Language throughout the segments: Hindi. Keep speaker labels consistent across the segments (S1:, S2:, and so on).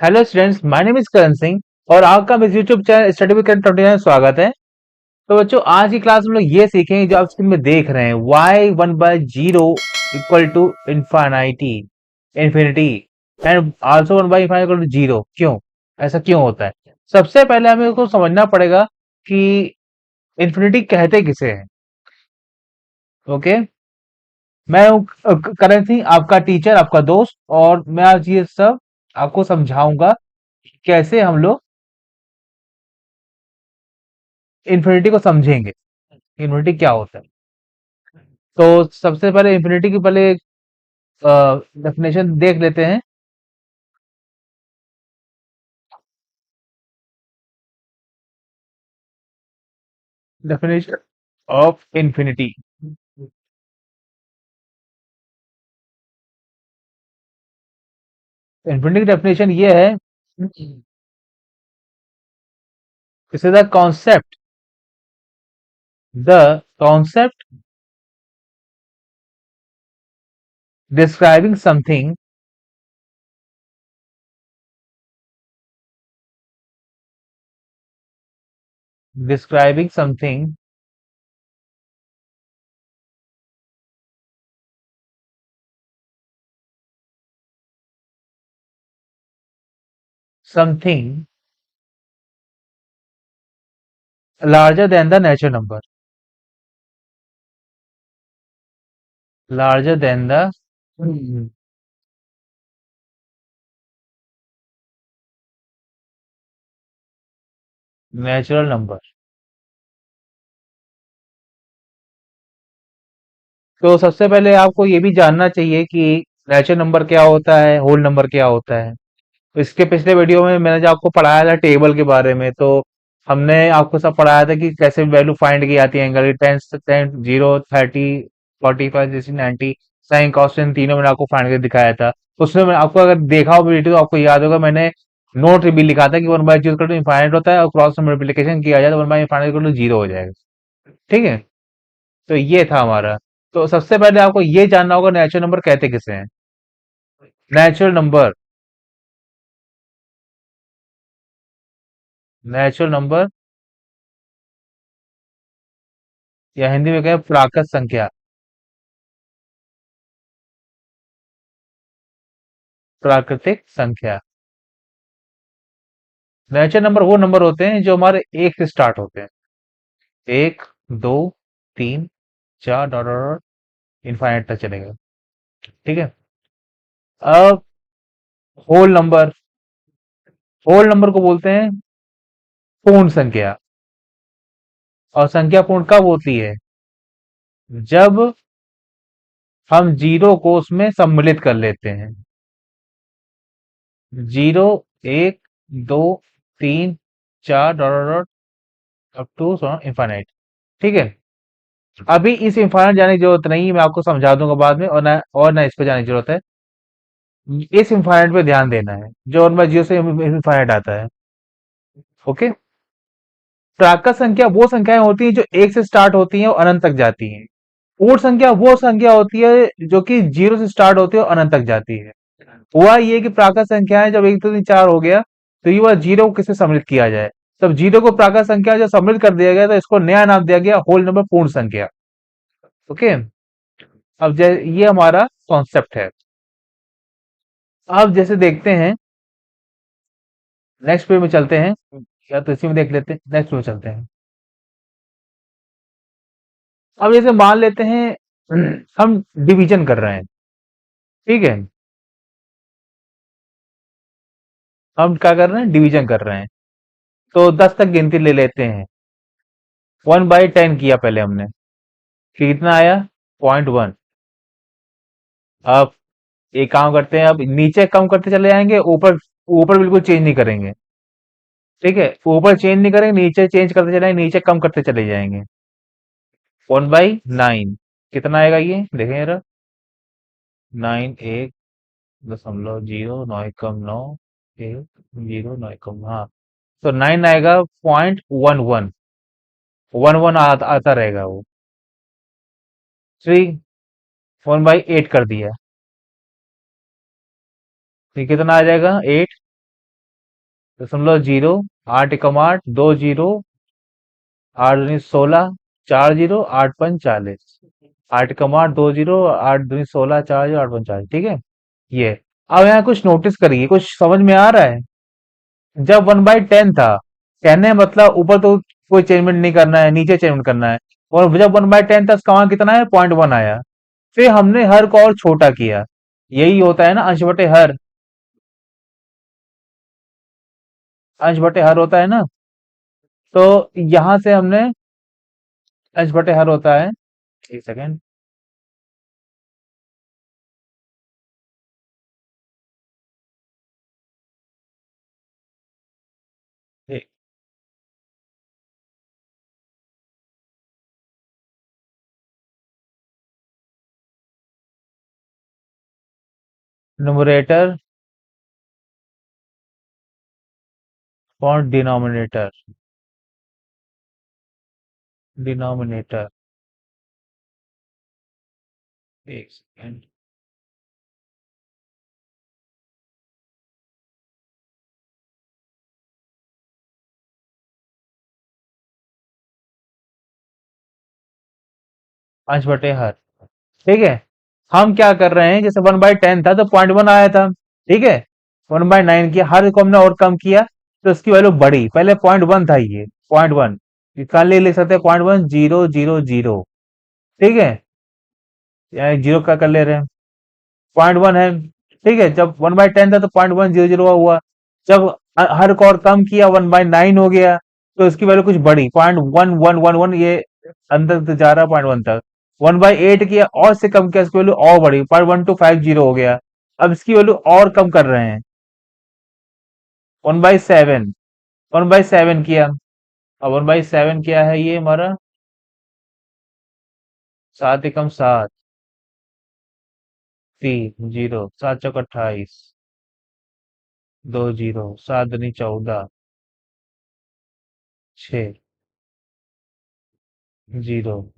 S1: Hello students, my name is Karan Singh और आपका मेरे YouTube channel study with Karan 29 में स्वागत है। तो बच्चों, आज की क्लास में हम लोग ये सीखेंगे जो आप स्क्रीन में देख रहे हैं, y1/0 equal to infinity infinity and also 1/0 equal to zero. क्यों ऐसा क्यों होता है? सबसे पहले हमें उसको समझना पड़ेगा कि इंफिनिटी कहते किसे हैं। ओके, मैं हूं करण सिंह, आपका टीचर, आपका दोस्त, और मैं आज ये सब आपको समझाऊंगा कि कैसे हम लोग इन्फिनिटी को समझेंगे, इन्फिनिटी क्या होता है। तो सबसे पहले इन्फिनिटी की पहले डेफिनेशन देख लेते हैं। डेफिनेशन ऑफ इन्फिनिटी, इन्फिनिटी की डेफिनेशन ये है, this is the concept describing something describing something something larger than the natural number, larger than the natural number. तो सबसे पहले आपको ये भी जानना चाहिए कि नेचुरल नंबर क्या होता है, होल नंबर क्या होता है। तो इसके पिछले वीडियो में मैंने जो आपको पढ़ाया था टेबल के बारे में, तो हमने आपको सब पढ़ाया था कि कैसे वैल्यू फाइंड की जाती है, एंगल 10, 0, 30, 45, जैसे 90, साइन कॉस इन तीनों मैंने आपको फाइंड करके दिखाया था। उसमें मैं आपको अगर देखा हो वीडियो तो आपको याद होगा, मैंने नोट भी लिखा था कि 1/0 इनफाइनाइट होता है और क्रॉस मल्टीप्लिकेशन किया जाए तो 1/इनफाइनाइट जीरो हो जाएगा। ठीक है, तो ये था हमारा। तो सबसे पहले आपको ये जानना होगा नेचुरल नंबर कहते किसे हैं। नेचुरल नंबर, नेचुरल नंबर या हिंदी में कहें प्राकृत संख्या, प्राकृतिक संख्या। नेचुरल नंबर वो नंबर होते हैं जो हमारे एक से स्टार्ट होते हैं, एक, दो, तीन, चार, डॉट डॉट डॉट, इनफाइनाइट तक चलेगा। ठीक है। अब होल नंबर, होल नंबर को बोलते हैं पूर्ण संख्या। और संख्या पूर्ण कब होती है? जब हम जीरो को उसमें सम्मिलित कर लेते हैं। जीरो, एक, दो, तीन, चार, dot dot dot, up to infinite. ठीक है। अभी इस इनफाइनाइट जाने की जरूरत नहीं है, मैं आपको समझा दूंगा बाद में, और ना इस पे जाने की जरूरत है। इस इनफाइनाइट पे ध्यान देना है जो 1/0 से इनफाइनाइट आता है। ओके। प्राकृत संख्या वो संख्याएं होती हैं जो एक से स्टार्ट होती हैं और अनंत तक जाती हैं। पूर्ण संख्या वो संख्या होती है जो कि जीरो से स्टार्ट होती है और अनंत तक जाती है। हुआ ये कि प्राकृत संख्याएं जब एक दो तीन चार हो गया, तो ये बार जीरो को किससे सम्मिलित किया जाए। तब जीरो को प्राकृत संख्या जब सम्मिलित कर दिया गया तो इसको नया नाम दिया गया होल नंबर, पूर्ण संख्या। ओके। अब ये हमारा कॉन्सेप्ट है। अब जैसे देखते हैं, नेक्स्ट पेज में चलते हैं, या तो इसी में देख लेते हैं, नेक्स्ट में चलते हैं। अब जैसे मान लेते हैं हम डिवीजन कर रहे हैं। ठीक है, हम क्या कर रहे हैं, डिवीजन कर रहे हैं। तो 10 तक गिनती ले लेते हैं। 1/10 किया पहले हमने, कितना आया, 0.1। अब एक काम करते हैं, अब नीचे कम करते चले जाएंगे, ऊपर ऊपर बिल्कुल चेंज नहीं करेंगे। ठीक है, ऊपर चेंज नहीं करेंगे, नीचे चेंज करते चले जाएंगे, नीचे कम करते चले जाएंगे। 1/9 कितना आएगा, ये देखें जरा। 9, 1.0, 9 एक, 0, 9 हाँ। तो 9 आएगा, 0.11, 1 1 आता रहेगा वो। 3, 1/8 कर दिया, तो कितना आ जाएगा, 8। .0 8 एकम 8 2 जीरो 8 दूनी 16 4 जीरो 8 पंच 40 8 एकम 8 2 जीरो 8 दूनी 16 4 जीरो 8 पंच 40 ठीक है ये। अब यहाँ कुछ नोटिस करिए, कुछ समझ में आ रहा है। जब 1/10 था, कहने मतलब ऊपर तो कोई चेंजमेंट नहीं करना है, नीचे चेंजमेंट करना है। और जब 1/10 था, इसका वहां कितना है, 0.1 आया। फिर हमने हर को और छोटा किया। यही होता है ना अंश बटे हर। अंश बटे हर होता है ना। तो यहां से हमने अंश बटे हर होता है। एक सेकेंड। न्यूमरेटर और डिनोमिनेटर। डिनोमिनेटर। एक सेकेंड। अंश बटे हर। ठीक है। हम क्या कर रहे हैं, जैसे 1/10 था तो 0.1 आया था। ठीक है। 1/9 किया, हर को हमने और कम किया, तो इसकी वैल्यू बढ़ी। पहले 0.1 था, ये 0.1। कल लिख सकते हैं 0.1000। ठीक है। या जीरो का कर ले रहे हैं। 0.1 है। ठीक है। जब 1/10 था तो 0.1000 हुआ। जब हर को और कम किया, 1/9 हो गया, तो इसकी वैल्यू कुछ बढ़ी, 0.1111, ये अंदर तो जा रहा है 0.1 तक। 1/8 किया, और से कम किया, इसकी वैल्यू और बढ़ी, 0.1250 हो गया। अब इसकी वैल्यू और कम कर रहे हैं, 1/7। 1/7 किया। अब 1/7 क्या है, ये हमारा 7 एकम 7 3 जीरो 7 चौक 28 2 जीरो 7 दूनी 14 6 जीरो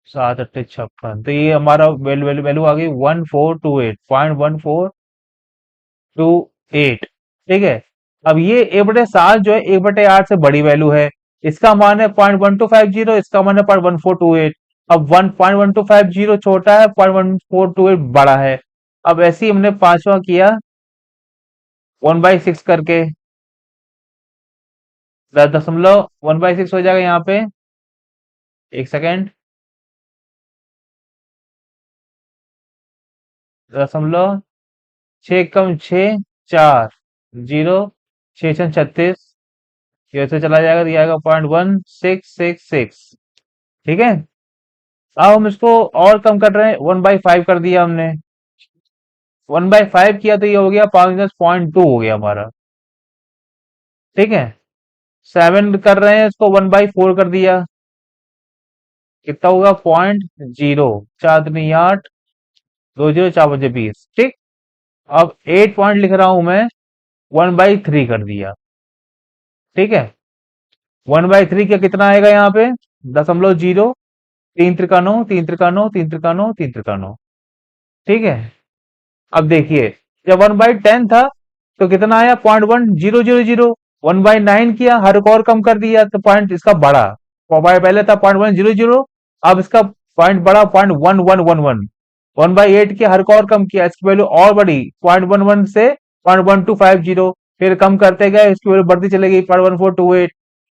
S1: 7 अट्ठे 56। तो ये हमारा वैल्यू वैल्यू वैल्यू आ गई 1428.1428। ठीक है। अब ये 1/7 जो है 1/8 से बड़ी वैल्यू है। इसका मान है 0.1250, इसका मान है 0.1428। अब 1.1250 छोटा है, 0.1428 बड़ा है। अब ऐसे ही हमने पांचवा किया 1/6 करके। 10.1/6 हो जाएगा यहाँ पे। एक सेकेंड। 6 कम 6 4 जीरो 6 6 36। ये से चला जाएगा, दिया जाएगा 0.1666। ठीक है। अब हम इसको और कम कर रहे हैं, 1/5 कर दिया हमने। 1/5 किया तो ये हो गया 5.2 हो गया हमारा। ठीक है। 7 कर रहे हैं, इसको 1/4 कर दिया, कितना होगा 0.0 4 दूनी 8 2 जीरो 4 बजे 20। ठीक। अब 8 पॉइंट लिख रहा हूं मैं, 1/3 कर दिया। ठीक है। 1/3 का कितना आएगा यहाँ पे, 0.0 तीन त्रिका नौ 3 त्रिका 9 3 त्रिका 9 3 त्रिका 9। ठीक है। अब देखिए, जब 1/10 था तो कितना आया, 0.1000। 1/9 किया, हर को और कम कर दिया, तो पॉइंट इसका बढ़ा। पहले था 0.100, अब इसका पॉइंट बढ़ा, 0.1111। 1/8 किया, हर को और कम किया, इसकी वैल्यू और बढ़ी, 0.11 से 0.1250। फिर कम करते गए, इसकी वैल्यू बढ़ती चली गई, 0.1428।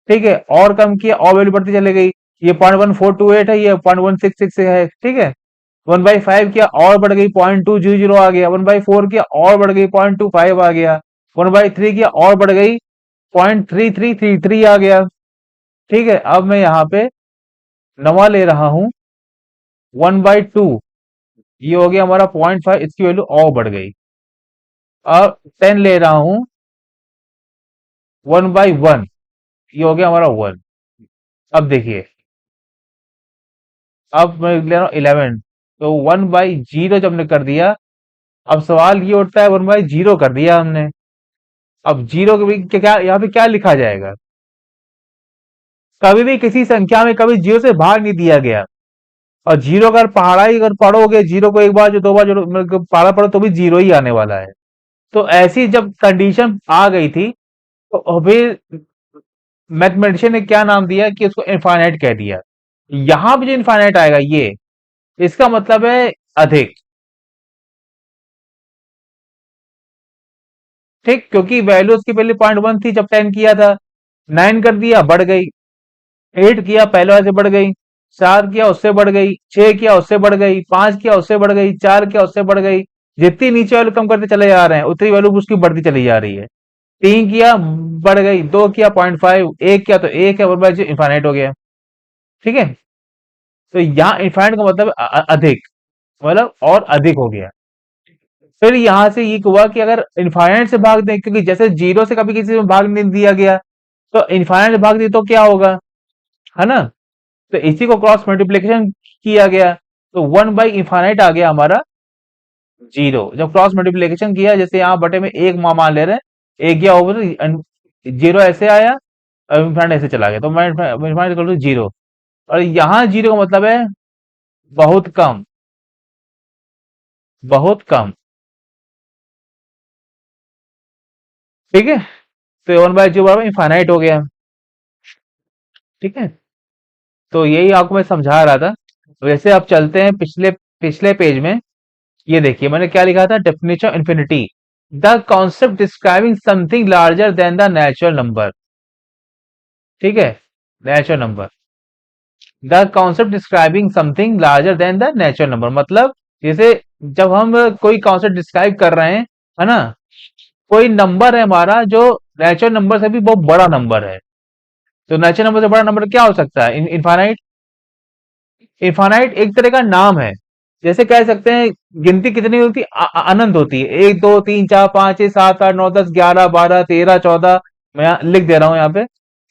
S1: ठीक है। और कम किया, और वैल्यू बढ़ती चली गई, ये 0.1428 है, ये 0.166 है। ठीक है। 1/5 किया, और बढ़ गई, 0.200 आ गया। 1/4 किया, और बढ़ गई, 0.25 आ गया। 1/3 किया, और बढ़ गई, 0.3333 आ गया। ठीक है। अब मैं यहाँ पे नवा ले रहा हूं, 1/2। ये हो गया हमारा 0.5, इसकी वैल्यू और बढ़ गई। अब 10 ले रहा हूं, 1/1। ये हो गया हमारा 1। अब देखिए, अब मैं ले रहा हूं 11, तो 1/0 जब हमने कर दिया, अब सवाल ये उठता है, 1/0 कर दिया हमने। अब जीरो के भी क्या, यहाँ पे क्या लिखा जाएगा, कभी भी किसी संख्या में कभी जीरो से भाग नहीं दिया गया। और जीरो अगर अगर पढ़ोगे, जीरो को एक बार जो दो बार जो मतलब पढ़ा पढ़ो तो भी जीरो ही आने वाला है। तो ऐसी जब कंडीशन आ गई थी, तो अभी मैथमेटिशियन ने क्या नाम दिया कि उसको इनफाइनाइट कह दिया। यहां पे जो इनफाइनाइट आएगा ये, इसका मतलब है अधिक। ठीक, क्योंकि वैल्यू उसकी पहले 0.1 थी जब 10 किया था, 9 कर दिया बढ़ गई, 8 किया पहले वाले से बढ़ गई, 4 किया उससे बढ़ गई, 6 किया उससे बढ़ गई, 5 किया उससे बढ़ गई, 4 किया उससे बढ़ गई। जितनी नीचे वैल्यू कम करते चले जा रहे हैं उतनी वैल्यू उसकी बढ़ती चली जा रही है। 3 किया बढ़ गई, 2 किया 0.5, 1 किया तो 1 है, और इनफाइनाइट हो गया। ठीक है, तो यहाँ इनफाइनाइट का मतलब अधिक, मतलब और अधिक हो गया। फिर यहां से ये हुआ कि अगर इनफाइनाइट से भाग दें, क्योंकि जैसे जीरो से कभी किसी में भाग नहीं दिया गया, तो इनफाइनाइट से भाग दी तो क्या होगा, है ना। तो इसी को क्रॉस मल्टीप्लिकेशन किया गया, तो 1/इनफाइनाइट आ गया हमारा जीरो। जब क्रॉस मल्टीप्लिकेशन किया, जैसे यहाँ बटे में एक मान ले रहे हैं, एक गया ओवर, जीरो ऐसे आया और इनफाइनाइट ऐसे चला गया, तो इनफाइनाइट इक्वल टू जीरो। और यहाँ जीरो का मतलब है बहुत कम, बहुत कम। ठीक है, तो 1/जीरो बराबर इनफाइनाइट हो गया। ठीक है, तो यही आपको मैं समझा रहा था। वैसे आप चलते हैं पिछले पिछले पेज में। ये देखिए मैंने क्या लिखा था, definition of infinity, the concept describing something larger than the natural number. ठीक है, natural number, the concept describing something larger than the natural number, मतलब जैसे जब हम कोई कॉन्सेप्ट डिस्क्राइब कर रहे हैं, है ना, कोई नंबर है हमारा जो नेचुरल नंबर से भी बहुत बड़ा नंबर है। तो नेचुरल नंबर से बड़ा नंबर क्या हो सकता है, इनफाइनाइट। इनफाइनाइट एक तरह का नाम है। जैसे कह सकते हैं गिनती कितनी होती है, अनंत होती है, 1 2 3 4 5 6 7 8 9 10 11 12 13 14। मैं लिख दे रहा हूं यहाँ पे,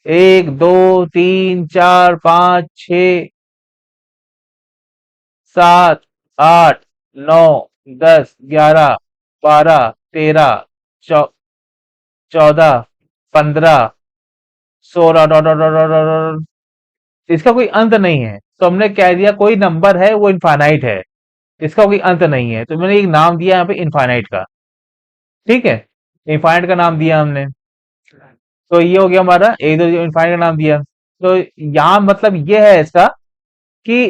S1: 1 2 3 4 5 6 7 8 9 10 11 12 13 14 15 16। इसका कोई अंत नहीं है, तो हमने कह दिया कोई नंबर है वो इनफाइनाइट है, इसका कोई अंत नहीं है, तो मैंने एक नाम दिया यहाँ पे इनफाइनाइट का। ठीक है, इनफाइनाइट का नाम दिया हमने। तो ये हो गया हमारा, एक दो इनफाइनाइट का नाम दिया। तो यहाँ मतलब ये है इसका कि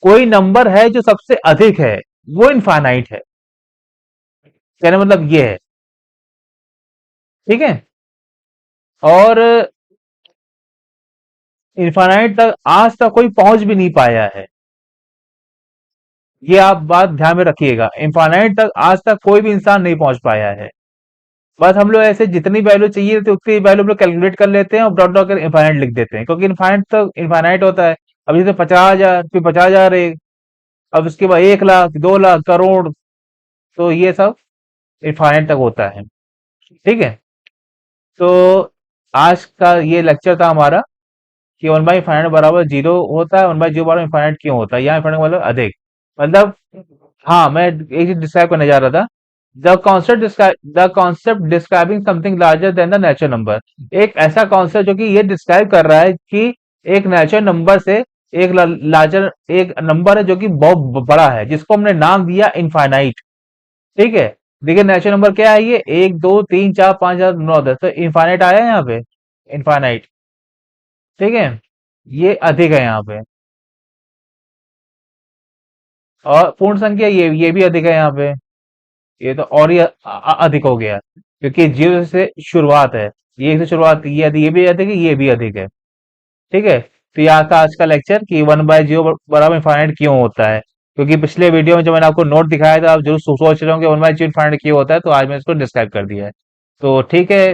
S1: कोई नंबर है जो सबसे अधिक है, वो इनफाइनाइट है, कहने मतलब ये है। ठीक है, और इनफाइनाइट तक आज तक कोई पहुंच भी नहीं पाया है, ये आप बात ध्यान में रखिएगा। इनफाइनाइट तक आज तक कोई भी इंसान नहीं पहुंच पाया है। बस हम लोग ऐसे जितनी वैल्यू चाहिए तो उतनी वैल्यू हम लोग कैलकुलेट कर लेते हैं और डॉट डॉट कर इनफाइनाइट लिख देते हैं, क्योंकि इनफाइनाइट तो इनफाइनाइट होता है। अब जैसे 50,000, फिर 50,000 एक, अब उसके बाद 1 लाख, 2 लाख, करोड़, तो ये सब इनफाइनाइट तक होता है। ठीक है, तो आज का ये लेक्चर था हमारा कि 1/इनफाइनाइट बराबर जीरो होता है, 1/जीरो बराबर इनफाइनाइट क्यों होता है, यहाँ इनफाइनाइट मतलब अधिक, मतलब। हाँ, मैं एक चीज डिस्क्राइब करने जा रहा था, the concept describing something larger than the natural number. एक ऐसा कॉन्सेप्ट जो कि ये डिस्क्राइब कर रहा है कि एक नेचुरल नंबर से एक लार्जर एक नंबर है जो कि बहुत बड़ा है, जिसको हमने नाम दिया इनफाइनाइट। ठीक है, देखिए नेचुरल नंबर क्या है, ये 1 2 3 4 5 6 7 8 9 10, तो इनफाइनाइट आया है यहाँ पे, इनफाइनाइट। ठीक है, ये अधिक है यहाँ पे, और पूर्ण संख्या ये भी अधिक है यहाँ पे, ये तो और ही अधिक हो गया, क्योंकि जीरो से शुरुआत है, ये से शुरुआत, ये भी अधिक है, ये भी अधिक है। ठीक है, तो यहाँ था आज का लेक्चर कि 1/जीरो बराबर इनफाइनाइट क्यों होता है, क्योंकि पिछले वीडियो में जो मैंने आपको नोट दिखाया था आप जरूर सोच रहे होंगे 1/जीरो इनफाइनाइट क्यों होता है, तो आज मैं इसको डिस्क्राइब कर दिया है। तो ठीक है,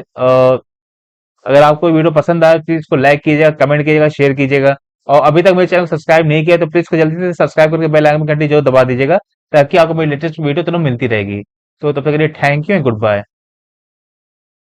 S1: अगर आपको वीडियो पसंद आए प्लीज इसको लाइक कीजिएगा, कमेंट कीजिएगा, शेयर कीजिएगा। और अभी तक मेरे चैनल को सब्सक्राइब नहीं किया तो प्लीज इसको जल्दी से सब्सक्राइब करके बेल आइकन घंटी जो दबा दीजिएगा, ताकि आपको मेरी लेटेस्ट वीडियो तुरंत मिलती रहेगी। तो तब तक के लिए thank you and good bye.